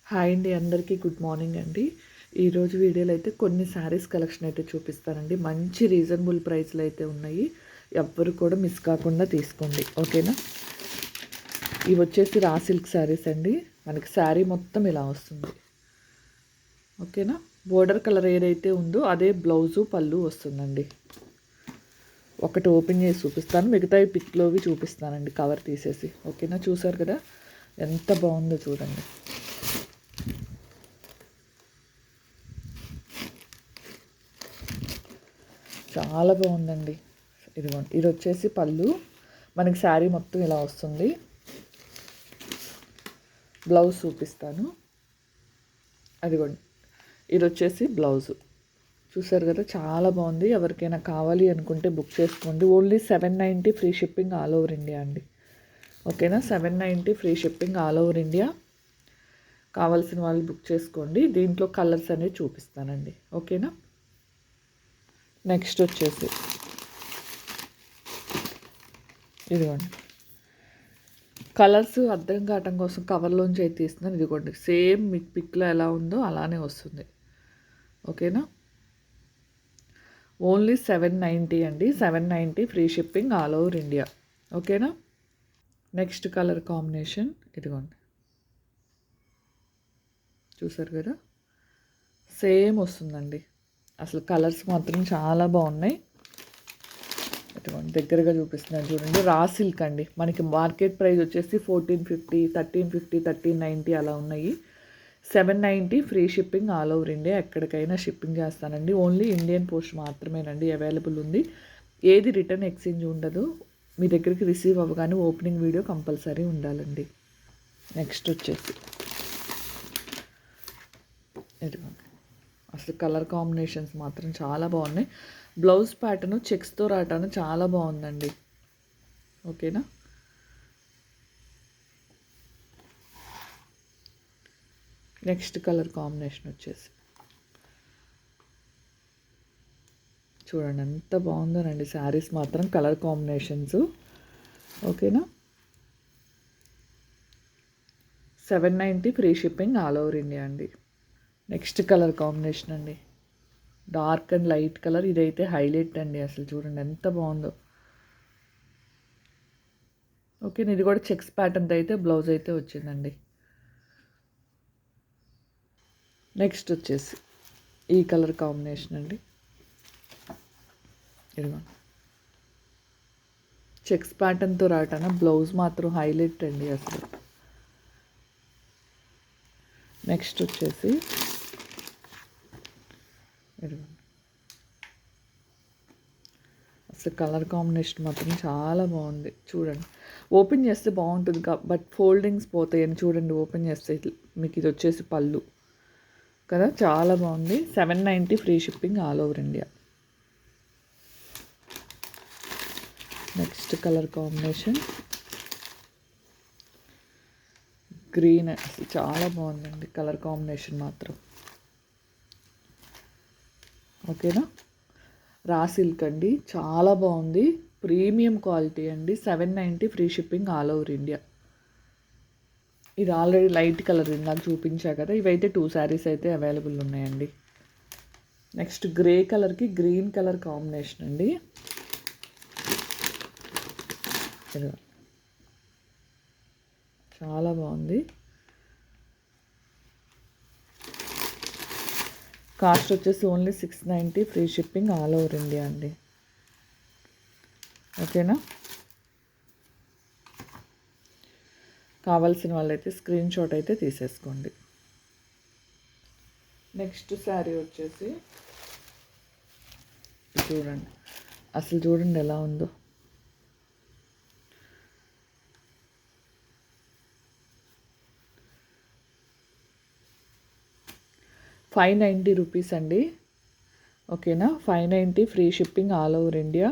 Hi అండి, అందరికీ good morning అండి. ఈరోజు వీడియోలో అయితే కొన్ని శారీస్ కలెక్షన్ అయితే చూపిస్తానండి. మంచి రీజనబుల్ ప్రైస్లో అయితే ఉన్నాయి. ఎవ్వరు కూడా మిస్ కాకుండా తీసుకోండి, ఓకేనా. ఇవి వచ్చేసి రా సిల్క్ శారీస్ అండి. మనకి శారీ మొత్తం ఇలా వస్తుంది, ఓకేనా. బోర్డర్ కలర్ ఏదైతే ఉందో అదే బ్లౌజు పళ్ళు వస్తుందండి. ఒకటి ఓపెన్ చేసి చూపిస్తాను, మిగతావి పిక్లోవి చూపిస్తానండి కవర్ తీసేసి, ఓకేనా. చూసారు కదా ఎంత బాగుందో చూడండి. చాలా బాగుందండి. ఇదిగోండి, ఇది వచ్చేసి పళ్ళు. మనకి శారీ మొత్తం ఇలా వస్తుంది. బ్లౌజ్ చూపిస్తాను. అదిగోండి, ఇది వచ్చేసి బ్లౌజు. చూసారు కదా చాలా బాగుంది. ఎవరికైనా కావాలి అనుకుంటే బుక్ చేసుకోండి. Only 790 free shipping all over India అండి, ఓకేనా. 790 free shipping all over India. కావాల్సిన వాళ్ళు బుక్ చేసుకోండి. దీంట్లో కలర్స్ అనేవి చూపిస్తానండి, ఓకేనా. నెక్స్ట్ వచ్చేసి ఇదిగోండి, కలర్స్ అర్థం కావటం కోసం కవర్లోంచి అయితే తీస్తున్నాను. ఇదిగోండి, సేమ్ మీకు పిక్లో ఎలా ఉందో అలానే వస్తుంది, ఓకేనా. ఓన్లీ 790 అండి. 790 free shipping all over India, ఓకేనా. నెక్స్ట్ కలర్ కాంబినేషన్ ఇదిగోండి, చూసారు కదా సేమ్ వస్తుందండి. అసలు కలర్స్ మాత్రం చాలా బాగున్నాయి. ఇటువంటి దగ్గరగా చూపిస్తున్నాను చూడండి. రా సిల్క్ అండి. మనకి మార్కెట్ ప్రైస్ వచ్చేసి 1450, 1350, 1390 అలా ఉన్నాయి. 790 free shipping all over India. ఎక్కడికైనా షిప్పింగ్ చేస్తానండి. ఓన్లీ ఇండియన్ పోస్ట్ మాత్రమేనండి అవైలబుల్ ఉంది. ఏది రిటర్న్ ఎక్స్చేంజ్ ఉండదు. మీ దగ్గరికి రిసీవ్ అవ్వగానే ఓపెనింగ్ వీడియో కంపల్సరీ ఉండాలండి. నెక్స్ట్ వచ్చేసి ఇదిగోండి, అసలు కలర్ కాంబినేషన్స్ మాత్రం చాలా బాగున్నాయి. బ్లౌజ్ ప్యాటర్న్ చెక్స్తో రావటాను చాలా బాగుందండి, ఓకేనా. నెక్స్ట్ కలర్ కాంబినేషన్ వచ్చేసి చూడండి ఎంత బాగుందోనండి. శారీస్ మాత్రం కలర్ కాంబినేషన్స్, ఓకేనా. 790 free shipping all over India అండి. నెక్స్ట్ కలర్ కాంబినేషన్ అండి, డార్క్ అండ్ లైట్ కలర్. ఇదైతే హైలైట్ అండి. అసలు చూడండి ఎంత బాగుందో, ఓకే. ఇది కూడా చెక్స్ ప్యాటర్న్ అయితే బ్లౌజ్ అయితే వచ్చిందండి. నెక్స్ట్ వచ్చేసి ఈ కలర్ కాంబినేషన్ అండి. ఇదిగోండి, చెక్స్ ప్యాటర్న్తో రావటాన బ్లౌజ్ మాత్రం హైలైట్ అండి అసలు. నెక్స్ట్ వచ్చేసి ఇదిగోండి, అసలు కలర్ కాంబినేషన్ మాత్రం చాలా బాగుంది. చూడండి, ఓపెన్ చేస్తే బాగుంటుంది బట్ ఫోల్డింగ్స్ పోతాయని చూడండి. ఓపెన్ చేస్తే మీకు ఇది వచ్చేసి పళ్ళు కదా, చాలా బాగుంది. 790 free shipping all over India. Next colour combination green. అసలు చాలా బాగుందండి కలర్ కాంబినేషన్ మాత్రం, ఓకేనా. రా సిల్క్ అండి, చాలా బాగుంది. ప్రీమియం క్వాలిటీ అండి. 790 free shipping all over India. ఇది ఆల్రెడీ లైట్ కలర్ నాకు చూపించా కదా. ఇవైతే 2 శారీస్ అయితే అవైలబుల్ ఉన్నాయండి. నెక్స్ట్ గ్రే కలర్కి గ్రీన్ కలర్ కాంబినేషన్ అండి. చాలా బాగుంది. కాస్ట్ వచ్చేసి only 690 free shipping all over India అండి, ఓకేనా. కావాల్సిన వాళ్ళైతే స్క్రీన్ షాట్ అయితే తీసేసుకోండి. నెక్స్ట్ శారీ వచ్చేసి చూడండి, అసలు చూడండి ఎలా ఉందో. ₹590 అండి, ఓకేనా. 590 free shipping all over India.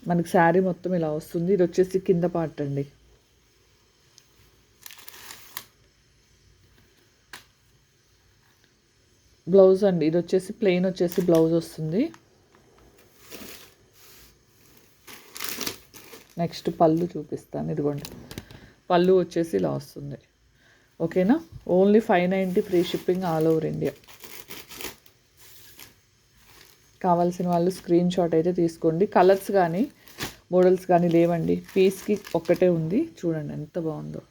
మనకి శారీ మొత్తం ఇలా వస్తుంది. ఇది వచ్చేసి కింద పార్ట్ అండి. బ్లౌజ్ అండి, ఇది వచ్చేసి ప్లెయిన్ వచ్చేసి బ్లౌజ్ వస్తుంది. నెక్స్ట్ పళ్ళు చూపిస్తాను. ఇదిగోండి, పళ్ళు వచ్చేసి ఇలా వస్తుంది. ఓకేనా. Only 590 free shipping all over India. కావాల్సిన వాళ్ళు స్క్రీన్ షాట్ అయితే తీసుకోండి. కలర్స్ కానీ మోడల్స్ కానీ లేవండి, పీస్కి ఒక్కటే ఉంది. చూడండి ఎంత బాగుందో.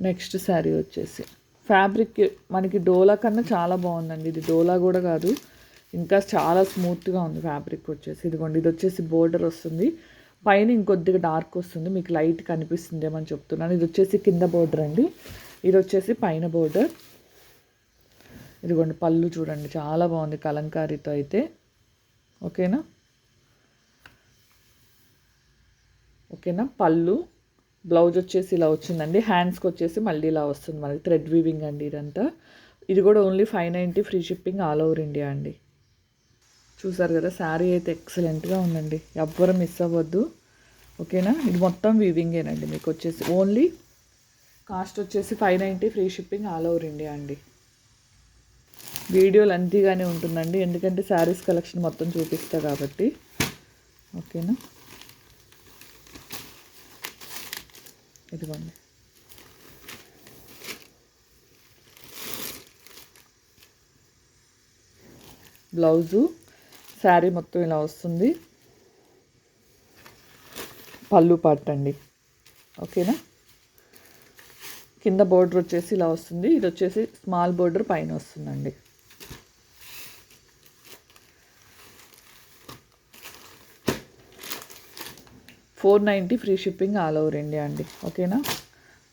నెక్స్ట్ శారీ వచ్చేసి ఫ్యాబ్రిక్ మనకి డోలా కన్నా చాలా బాగుందండి. ఇది డోలా కూడా కాదు, ఇంకా చాలా స్మూత్గా ఉంది ఫ్యాబ్రిక్ వచ్చేసి. ఇదిగోండి, ఇది వచ్చేసి బోర్డర్ వస్తుంది, పైన ఇంకొద్దిగా డార్క్ వస్తుంది, మీకు లైట్ కనిపిస్తుందేమని చెప్తున్నాను. ఇది వచ్చేసి కింద బోర్డర్ అండి, ఇది వచ్చేసి పైన బోర్డర్. ఇదిగోండి పళ్ళు చూడండి, చాలా బాగుంది కలంకారీతో అయితే. ఓకేనా. ఓకేనా. పళ్ళు, బ్లౌజ్ వచ్చేసి ఇలా వచ్చిందండి. హ్యాండ్స్కి వచ్చేసి మళ్ళీ ఇలా వస్తుంది మనకి థ్రెడ్ వీవింగ్ అండి ఇదంతా. ఇది కూడా only 590 free shipping all over India అండి. చూసారు కదా, శారీ అయితే ఎక్సలెంట్గా ఉందండి, ఎవ్వరు మిస్ అవ్వద్దు. ఓకేనా. ఇది మొత్తం వీవింగేనండి మీకు వచ్చేసి. ఓన్లీ కాస్ట్ వచ్చేసి 590 free shipping all over India అండి. వీడియో లెంతీగానే ఉంటుందండి, ఎందుకంటే శారీస్ కలెక్షన్ మొత్తం చూపిస్తా కాబట్టి. ఓకేనా. ఇదిగోండి, బ్లౌజు, శారీ మొత్తం ఇలా వస్తుంది, పళ్ళు పార్ట్ అండి. ఓకేనా. కింద బోర్డర్ వచ్చేసి ఇలా వస్తుంది, ఇది వచ్చేసి స్మాల్ బోర్డర్ పైన వస్తుందండి. $490 free shipping all over India అండి. ఓకేనా.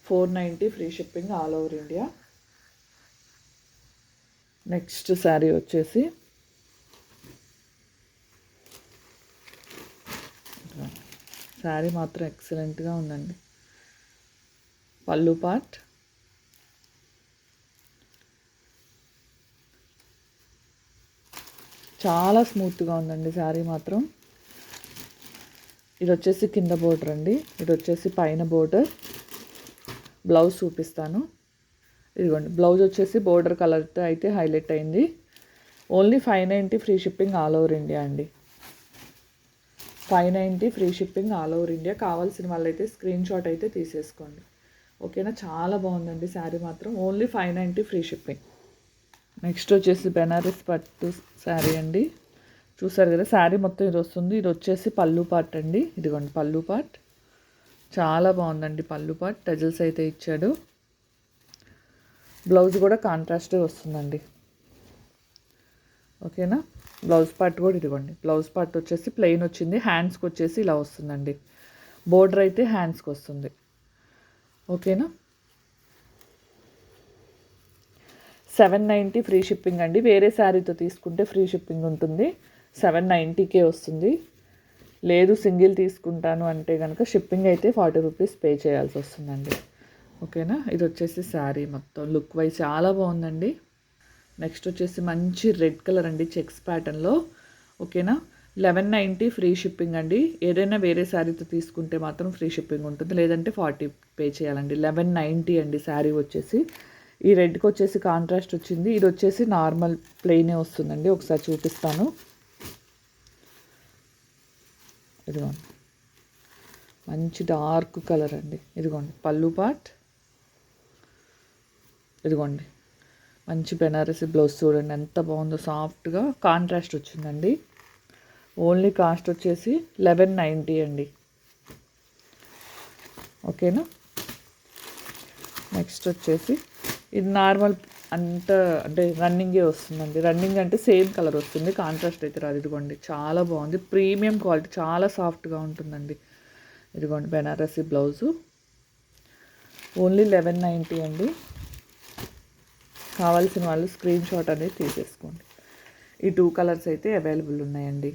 490 free shipping all over India. Next sari వచ్చేసి శారీ మాత్రం ఎక్సలెంట్గా ఉందండి. పళ్ళు పార్ట్, చాలా స్మూత్గా ఉందండి శారీ మాత్రం. ఇది వచ్చేసి కింద బోర్డర్ అండి, ఇది వచ్చేసి పైన బోర్డర్. బ్లౌజ్ చూపిస్తాను. ఇదిగోండి, బ్లౌజ్ వచ్చేసి బోర్డర్ కలర్తో అయితే హైలైట్ అయింది. Only 590 free shipping all over India అండి. 590 free shipping all over India. కావాల్సిన వాళ్ళైతే స్క్రీన్ షాట్ అయితే తీసేసుకోండి. ఓకేనా. చాలా బాగుందండి శారీ మాత్రం. Only 590 free shipping. నెక్స్ట్ వచ్చేసి బెనారస్ పట్టు శారీ అండి. చూసారు కదా, శారీ మొత్తం ఇది వస్తుంది. ఇది వచ్చేసి పళ్ళు పార్ట్ అండి. ఇదిగోండి పళ్ళు పార్ట్, చాలా బాగుందండి పళ్ళు పార్ట్. టజల్స్ అయితే ఇచ్చాడు. బ్లౌజ్ కూడా కాంట్రాస్టే వస్తుందండి. ఓకేనా. బ్లౌజ్ పార్ట్ కూడా ఇదిగోండి, బ్లౌజ్ పార్ట్ వచ్చేసి ప్లెయిన్ వచ్చింది, హ్యాండ్స్కి వచ్చేసి ఇలా వస్తుందండి. బోర్డర్ అయితే హ్యాండ్స్కి వస్తుంది. ఓకేనా. 790 ఫ్రీ షిప్పింగ్ అండి. వేరే శారీతో తీసుకుంటే ఫ్రీ షిప్పింగ్ ఉంటుంది, 790కే వస్తుంది. లేదు సింగిల్ తీసుకుంటాను అంటే కనుక షిప్పింగ్ అయితే 40 రూపీస్ పే చేయాల్సి వస్తుందండి. ఓకేనా. ఇది వచ్చేసి శారీ మొత్తం లుక్ వైజ్ చాలా బాగుందండి. నెక్స్ట్ వచ్చేసి మంచి రెడ్ కలర్ అండి, చెక్స్ ప్యాటర్న్లో. ఓకేనా. 1190 ఫ్రీ షిప్పింగ్ అండి. ఏదైనా వేరే శారీతో తీసుకుంటే మాత్రం ఫ్రీ షిప్పింగ్ ఉంటుంది, లేదంటే 40 పే చేయాలండి. 1190 అండి శారీ వచ్చేసి. ఈ రెడ్కి వచ్చేసి కాంట్రాస్ట్ వచ్చింది, ఇది వచ్చేసి నార్మల్ ప్లెయినే వస్తుందండి. ఒకసారి చూపిస్తాను. ఇదిగోండి, మంచి డార్క్ కలర్ అండి. ఇదిగోండి పళ్ళు పార్ట్, ఇదిగోండి మంచి బెనారసి బ్లౌజ్ చూడండి ఎంత బాగుందో, సాఫ్ట్గా కాంట్రాస్ట్ వచ్చిందండి. ఓన్లీ కాస్ట్ వచ్చేసి 1190 అండి. ఓకేనా. నెక్స్ట్ వచ్చేసి ఇది నార్మల్ అంత అంటే రన్నింగే వస్తుందండి. రన్నింగ్ అంటే సేమ్ కలర్ వస్తుంది, కాంట్రాస్ట్ అయితే రాదు. ఇదిగోండి చాలా బాగుంది, ప్రీమియం క్వాలిటీ, చాలా సాఫ్ట్గా ఉంటుందండి. ఇదిగోండి బెనారసి బ్లౌజు. ఓన్లీ 1190 అండి. కావాల్సిన వాళ్ళు స్క్రీన్ షాట్ అనేది తీసేసుకోండి. ఈ 2 కలర్స్ అయితే అవైలబుల్ ఉన్నాయండి.